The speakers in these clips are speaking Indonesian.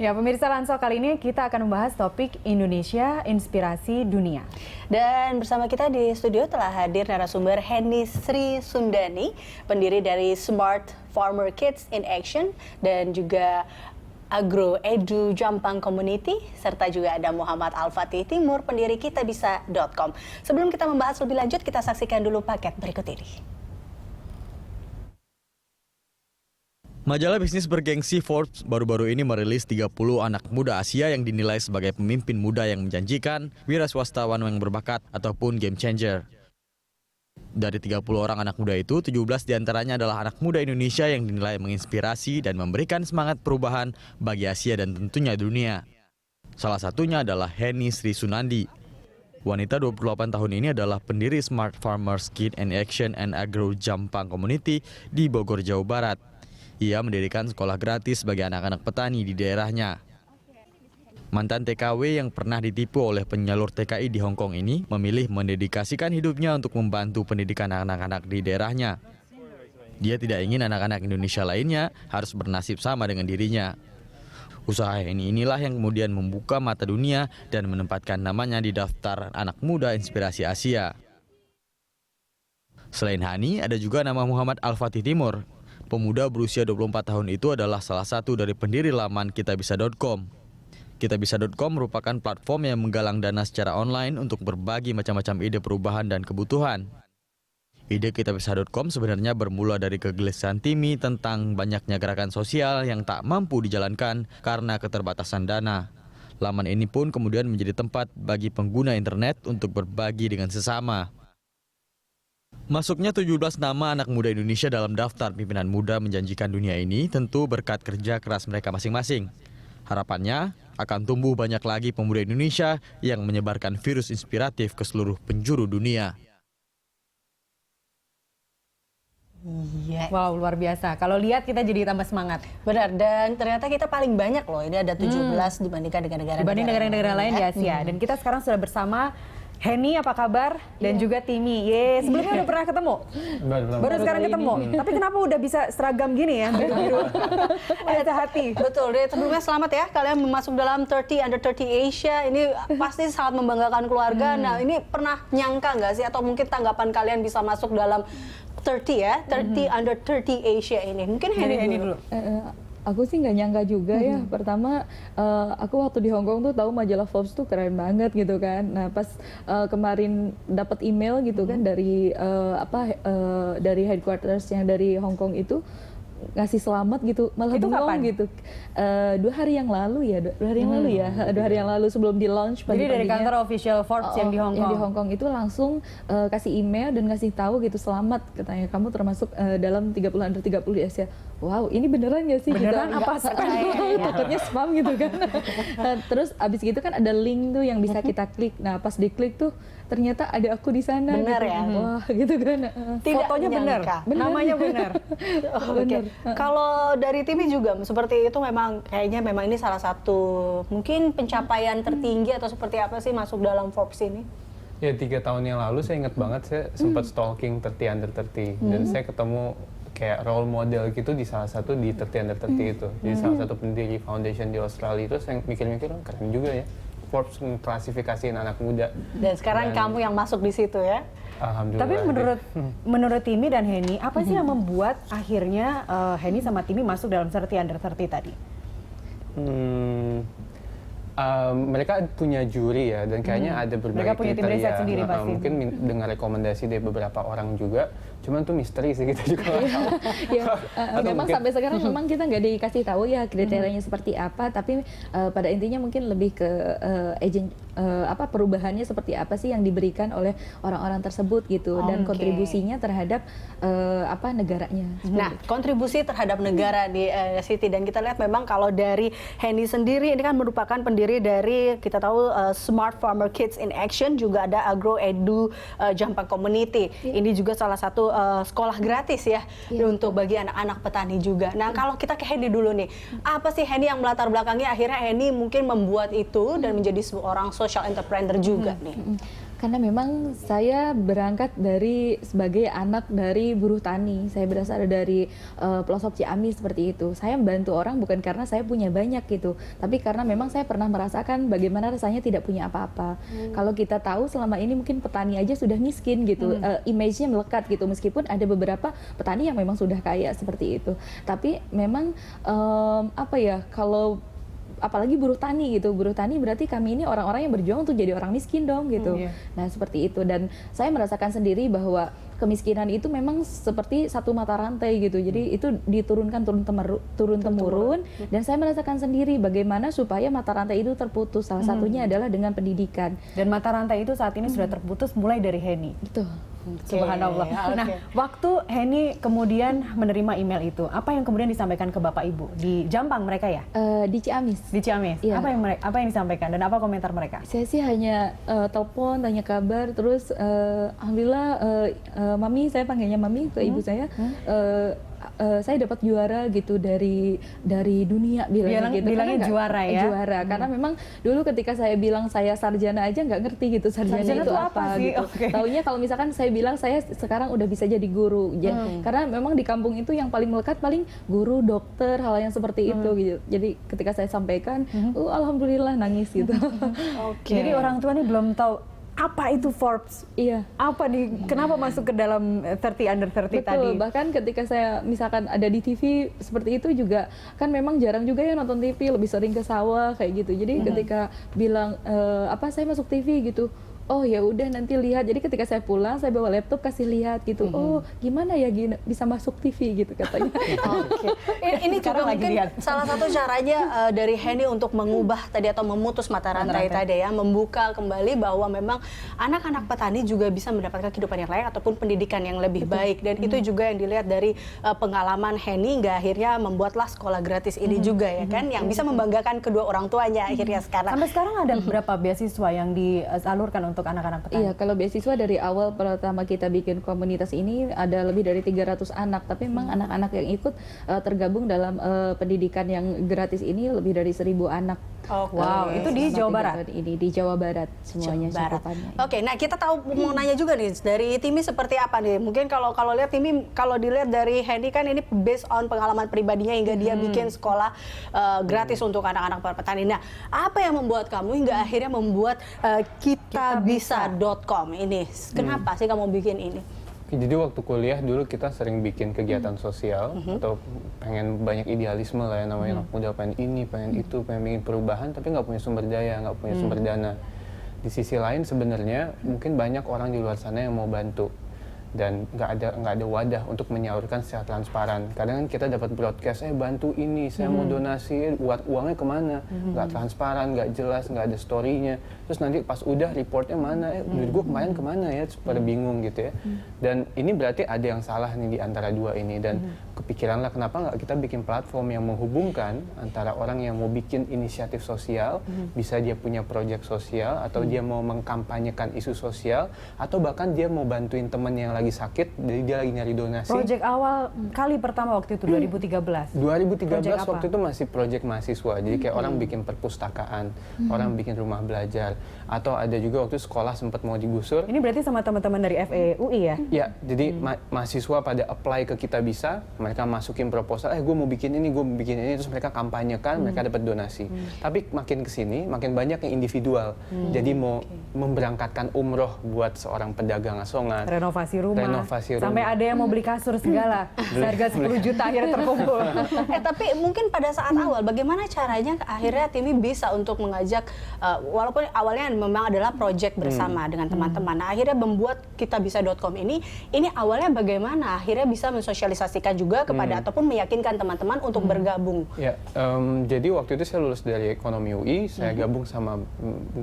Ya, pemirsa Lansor, kali ini kita akan membahas topik Indonesia Inspirasi Dunia. Dan bersama kita di studio telah hadir narasumber Henny Sri Sundani, pendiri dari Smart Farmer Kids in Action, dan juga Agro Edu Jampang Community, serta juga ada Muhammad Al-Fatih Timur, pendiri kitabisa.com. Sebelum kita membahas lebih lanjut, kita saksikan dulu paket berikut ini. Majalah bisnis bergengsi Forbes baru-baru ini merilis 30 anak muda Asia yang dinilai sebagai pemimpin muda yang menjanjikan, wira swastawan yang berbakat, ataupun game changer. Dari 30 orang anak muda itu, 17 diantaranya adalah anak muda Indonesia yang dinilai menginspirasi dan memberikan semangat perubahan bagi Asia dan tentunya dunia. Salah satunya adalah Henny Sri Sundani. Wanita 28 tahun ini adalah pendiri Smart Farmers Kids in Action and Agro Jampang Community di Bogor, Jawa Barat. Ia mendirikan sekolah gratis bagi anak-anak petani di daerahnya. Mantan TKW yang pernah ditipu oleh penyalur TKI di Hong Kong ini memilih mendedikasikan hidupnya untuk membantu pendidikan anak-anak di daerahnya. Dia tidak ingin anak-anak Indonesia lainnya harus bernasib sama dengan dirinya. Usaha inilah yang kemudian membuka mata dunia dan menempatkan namanya di daftar anak muda inspirasi Asia. Selain Hani, ada juga nama Muhammad Al-Fatih Timur. Pemuda berusia 24 tahun itu adalah salah satu dari pendiri laman kitabisa.com. Kitabisa.com merupakan platform yang menggalang dana secara online untuk berbagi macam-macam ide perubahan dan kebutuhan. Ide kitabisa.com sebenarnya bermula dari kegelisahan Timi tentang banyaknya gerakan sosial yang tak mampu dijalankan karena keterbatasan dana. Laman ini pun kemudian menjadi tempat bagi pengguna internet untuk berbagi dengan sesama. Masuknya 17 nama anak muda Indonesia dalam daftar pimpinan muda menjanjikan dunia ini tentu berkat kerja keras mereka masing-masing. Harapannya akan tumbuh banyak lagi pemuda Indonesia yang menyebarkan virus inspiratif ke seluruh penjuru dunia. Iya. Wow, luar biasa. Kalau lihat kita jadi tambah semangat. Benar, dan ternyata kita paling banyak loh. Ini ada 17 dibandingkan dengan negara-negara lain di Asia. Dan kita sekarang sudah bersama Henny, apa kabar? Dan juga Timi. Sebelumnya udah pernah ketemu? Baru sekarang ketemu. Tapi kenapa udah bisa seragam gini ya? Biru-biru. Ada hati. Betul, sebelumnya selamat ya kalian masuk dalam 30 Under 30 Asia. Ini pasti sangat membanggakan keluarga. Nah, ini pernah nyangka nggak sih? Atau mungkin tanggapan kalian bisa masuk dalam 30 ya? 30 Under 30 Asia ini. Mungkin Henny dulu. Aku sih nggak nyangka juga ya. Pertama, aku waktu di Hong Kong tuh tahu majalah Forbes tuh keren banget gitu kan. Nah pas kemarin dapat email gitu kan dari dari headquarters yang dari Hong Kong itu ngasih selamat gitu, malah itu bengong kapan? gitu. 2 hari yang lalu ya, 2 hari yang lalu sebelum di launch Jadi dari kantor official Forbes yang di Hong Kong? Yang di Hong Kong itu langsung kasih email dan ngasih tahu gitu, selamat katanya kamu termasuk dalam 30 under 30 di Asia. Wow, ini beneran gak sih? Beneran gitu, apa? Takutnya spam gitu kan. Terus abis gitu kan ada link tuh yang bisa kita klik. Nah pas diklik tuh ternyata ada aku di sana. Benar gitu. ya? Wah gitu kan. Fotonya benar, namanya benar. Oke. Kalau dari Timi juga seperti itu, memang kayaknya memang ini salah satu mungkin pencapaian tertinggi atau seperti apa sih masuk dalam Forbes ini? Ya 3 tahun yang lalu saya ingat banget saya sempat stalking 30 under 30 dan saya ketemu kayak role model gitu di salah satu di 30 under 30 itu. Jadi salah satu pendiri foundation di Australia itu saya mikir-mikir keren juga ya. Forbes mengklasifikasiin anak muda. Dan sekarang kamu yang masuk di situ ya? Alhamdulillah. Tapi menurut Timi dan Henny, apa sih yang membuat akhirnya Henny sama Timi masuk dalam 30 under 30 tadi? Mereka punya juri ya, dan kayaknya ada berbagai Mereka punya tim riset sendiri pasti. Mungkin dengan rekomendasi dari beberapa orang juga, cuman tuh misteri sih kita juga nggak tahu. Ya, memang mungkin, sampai sekarang memang kita nggak dikasih tahu ya kriterianya seperti apa, tapi pada intinya mungkin lebih ke perubahannya seperti apa sih yang diberikan oleh orang-orang tersebut gitu, dan kontribusinya terhadap negaranya. Nah, kontribusi terhadap negara di Siti, dan kita lihat memang kalau dari Henny sendiri ini kan merupakan pendiri dari kita tahu Smart Farmer Kids in Action, juga ada Agro Edu Jampang Community. Ini juga salah satu sekolah gratis ya untuk bagi anak-anak petani juga. Nah, kalau kita ke Henny dulu nih, apa sih Henny yang melatar belakangnya akhirnya Henny mungkin membuat itu dan menjadi seorang social entrepreneur juga nih? Karena memang saya berangkat sebagai anak dari buruh tani. Saya berasal dari pelosok Ciamis seperti itu. Saya membantu orang bukan karena saya punya banyak gitu, tapi karena memang saya pernah merasakan bagaimana rasanya tidak punya apa-apa. Kalau kita tahu selama ini mungkin petani aja sudah miskin gitu, image-nya melekat gitu, meskipun ada beberapa petani yang memang sudah kaya seperti itu. Tapi memang kalau apalagi buruh tani gitu, buruh tani berarti kami ini orang-orang yang berjuang untuk jadi orang miskin dong gitu. Nah seperti itu, dan saya merasakan sendiri bahwa kemiskinan itu memang seperti satu mata rantai gitu, jadi itu diturunkan turun temurun, dan saya merasakan sendiri bagaimana supaya mata rantai itu terputus. Salah satunya adalah dengan pendidikan. Dan mata rantai itu saat ini sudah terputus mulai dari Henny. Betul. Subhanallah. Nah, waktu Henny kemudian menerima email itu, apa yang kemudian disampaikan ke Bapak Ibu di Jampang mereka ya? Di Ciamis. Di Ciamis. Iya. Apa yang disampaikan dan apa komentar mereka? Saya sih hanya telepon, tanya kabar, terus alhamdulillah Mami, saya panggilnya Mami ke ibu saya. Saya dapat juara gitu dari dunia bilangnya juara ya. Juara karena memang dulu ketika saya bilang saya sarjana aja nggak ngerti gitu sarjana itu apa gitu. Taunya kalau misalkan saya bilang saya sekarang udah bisa jadi guru. Karena memang di kampung itu yang paling melekat paling guru, dokter, hal yang seperti itu gitu. Jadi ketika saya sampaikan, alhamdulillah nangis gitu. Jadi orang tua nih belum tahu apa itu Forbes? Iya. Kenapa masuk ke dalam 30 under 30 Betul, tadi? bahkan ketika saya misalkan ada di TV seperti itu juga, kan memang jarang juga ya nonton TV, lebih sering ke sawah kayak gitu. Jadi ketika bilang, saya masuk TV gitu, oh ya udah nanti lihat. Jadi ketika saya pulang, saya bawa laptop kasih lihat gitu. Oh gimana ya bisa masuk TV gitu katanya. Ini juga mungkin salah satu caranya dari Henny untuk mengubah tadi atau memutus mata rantai tadi ya, membuka kembali bahwa memang anak-anak petani juga bisa mendapatkan kehidupan yang layak ataupun pendidikan yang lebih baik, dan itu juga yang dilihat dari pengalaman Henny hingga akhirnya membuatlah sekolah gratis ini juga ya kan, yang bisa membanggakan kedua orang tuanya akhirnya sekarang. Sampai sekarang ada berapa beasiswa yang disalurkan untuk anak-anak petani? Iya, kalau beasiswa dari awal pertama kita bikin komunitas ini ada lebih dari 300 anak, tapi memang anak-anak yang ikut tergabung dalam pendidikan yang gratis ini lebih dari 1.000 anak. Wow, itu di Jawa Barat? Ini di Jawa Barat semuanya cakupannya. Oke, nah kita tahu mau nanya juga nih dari Timi seperti apa nih? Mungkin kalau lihat Timi, kalau dilihat dari Henny kan ini based on pengalaman pribadinya hingga dia bikin sekolah gratis untuk anak-anak petani. Nah, apa yang membuat kamu hingga akhirnya membuat kitabisa.com ini? Kenapa sih kamu bikin ini? Jadi waktu kuliah dulu kita sering bikin kegiatan sosial atau pengen banyak idealisme lah ya, namanya anak muda, pengen ini, pengen itu, pengen bikin perubahan, tapi nggak punya sumber daya, nggak punya sumber dana. Di sisi lain sebenarnya mungkin banyak orang di luar sana yang mau bantu, dan nggak ada wadah untuk menyalurkan secara transparan. Kadang kan kita dapat broadcast, bantu ini, saya mau donasi, uangnya kemana? Nggak transparan, nggak jelas, nggak ada story-nya. Terus nanti pas udah reportnya mana, duit gue kemarin kemana ya? Terus pada bingung gitu ya. Dan ini berarti ada yang salah nih di antara dua ini, dan kepikiran lah kenapa nggak kita bikin platform yang menghubungkan antara orang yang mau bikin inisiatif sosial, bisa dia punya proyek sosial, atau dia mau mengkampanyekan isu sosial, atau bahkan dia mau bantuin temen yang lagi sakit, jadi dia lagi nyari donasi. Proyek awal kali pertama waktu itu 2013. 2013 waktu itu masih proyek mahasiswa, jadi kayak orang bikin perpustakaan, orang bikin rumah belajar, atau ada juga waktu sekolah sempat mau digusur. Ini berarti sama teman-teman dari FEUI ya? Ya, jadi mahasiswa pada apply ke Kitabisa, mereka masukin proposal, gue mau bikin ini, gue mau bikin ini, terus mereka kampanyekan, mereka dapat donasi. Tapi makin kesini, makin banyak yang individual. Jadi mau memberangkatkan umroh buat seorang pedagang asongan. Renovasi rumah. Sampai ada yang mau beli kasur segala. Seharga 10 juta akhirnya terkumpul. Tapi mungkin pada saat awal, bagaimana caranya akhirnya Timi bisa untuk mengajak, walaupun awalnya memang adalah proyek bersama dengan teman-teman. Nah, akhirnya membuat kitabisa.com ini awalnya bagaimana? Akhirnya bisa mensosialisasikan juga kepada ataupun meyakinkan teman-teman untuk bergabung. Ya, jadi waktu itu saya lulus dari Ekonomi UI, saya gabung sama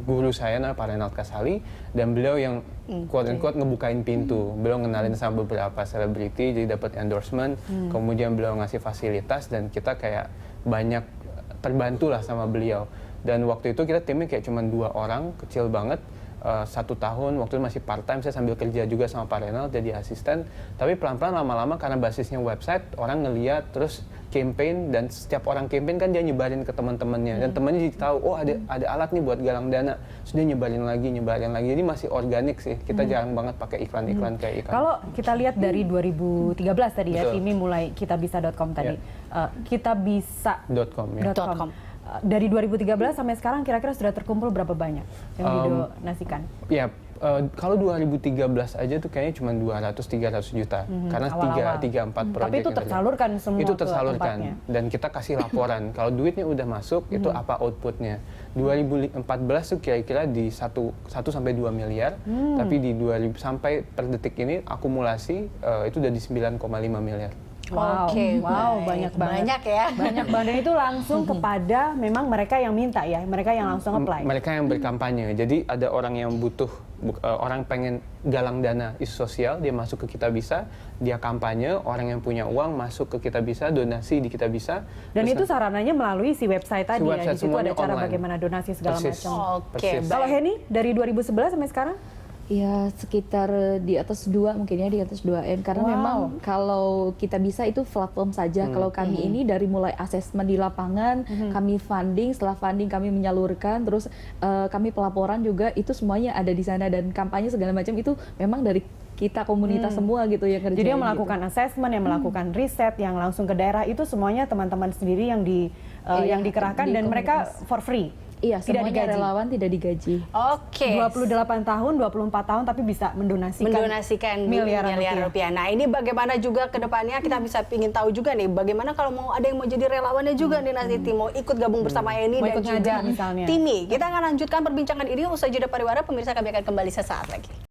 guru saya, Pak Renald Kasali, dan beliau yang quote-unquote ngebukain pintu. Beliau ngenalin sama beberapa selebriti, jadi dapat endorsement, kemudian beliau ngasih fasilitas, dan kita kayak banyak terbantu lah sama beliau. Dan waktu itu kita timnya kayak cuma 2 orang, kecil banget, 1 tahun, waktu itu masih part time, saya sambil kerja juga sama Pak Renal jadi asisten. Tapi pelan-pelan lama-lama karena basisnya website, orang ngeliat terus campaign, dan setiap orang campaign kan dia nyebarin ke teman-temannya, dan temannya jadi tahu, oh ada alat nih buat galang dana, terus dia nyebarin lagi, jadi masih organik sih, kita jarang banget pakai iklan-iklan kayak iklan. Kalau kita lihat dari 2013 tadi ya, Betul. Timi mulai kitabisa.com tadi, kitabisa.com. ya. .com. Dari 2013 sampai sekarang kira-kira sudah terkumpul berapa banyak yang didonasikan? Ya, kalau 2013 aja tuh kayaknya cuma 200-300 juta, karena awal-awal. 3-4 proyek. Tapi itu yang ada. tersalurkan semua Itu ke tersalurkan, tempatnya. dan kita kasih laporan. Kalau duitnya udah masuk, itu apa outputnya. 2014 tuh kira-kira di 1-2 miliar, tapi di 2000 sampai per detik ini akumulasi itu udah di 9,5 miliar. Wow, Oke, wow, baik. banyak banget. Banyak ya. Banyak banget, dan itu langsung kepada memang mereka yang minta ya, mereka yang langsung apply. Mereka yang berkampanye. Jadi ada orang yang butuh, orang pengen galang dana isu sosial, dia masuk ke Kitabisa, dia kampanye, orang yang punya uang masuk ke Kitabisa, donasi di Kitabisa. Dan itu terus sarananya melalui si website tadi ya, website di situ ada semuanya cara online. bagaimana donasi segala Persis. macam. Oke, Persis. Kalau Henny dari 2011 sampai sekarang? Ya sekitar di atas 2 mungkin ya, di atas 2M, karena Wow. memang kalau kita bisa itu platform saja. Kalau kami ini dari mulai asesmen di lapangan, kami funding, setelah funding kami menyalurkan, terus kami pelaporan juga, itu semuanya ada di sana, dan kampanye segala macam itu memang dari kita komunitas semua gitu yang kerja. Jadi yang melakukan assessment, yang melakukan riset, yang langsung ke daerah, itu semuanya teman-teman sendiri yang yang dikerahkan, di dan mereka komunitas. for free. Iya, Tidak semuanya digaji. relawan tidak digaji. Oke. 28 tahun, 24 tahun tapi bisa mendonasikan miliaran rupiah. Nah, ini bagaimana juga ke depannya kita bisa ingin tahu juga nih, bagaimana kalau mau ada yang mau jadi relawannya juga nih nanti mau ikut gabung bersama Eni Mau dan ikut juga ngajar misalnya. Timi. Kita akan lanjutkan perbincangan ini usai jeda pariwara. Pemirsa, kami akan kembali sesaat lagi.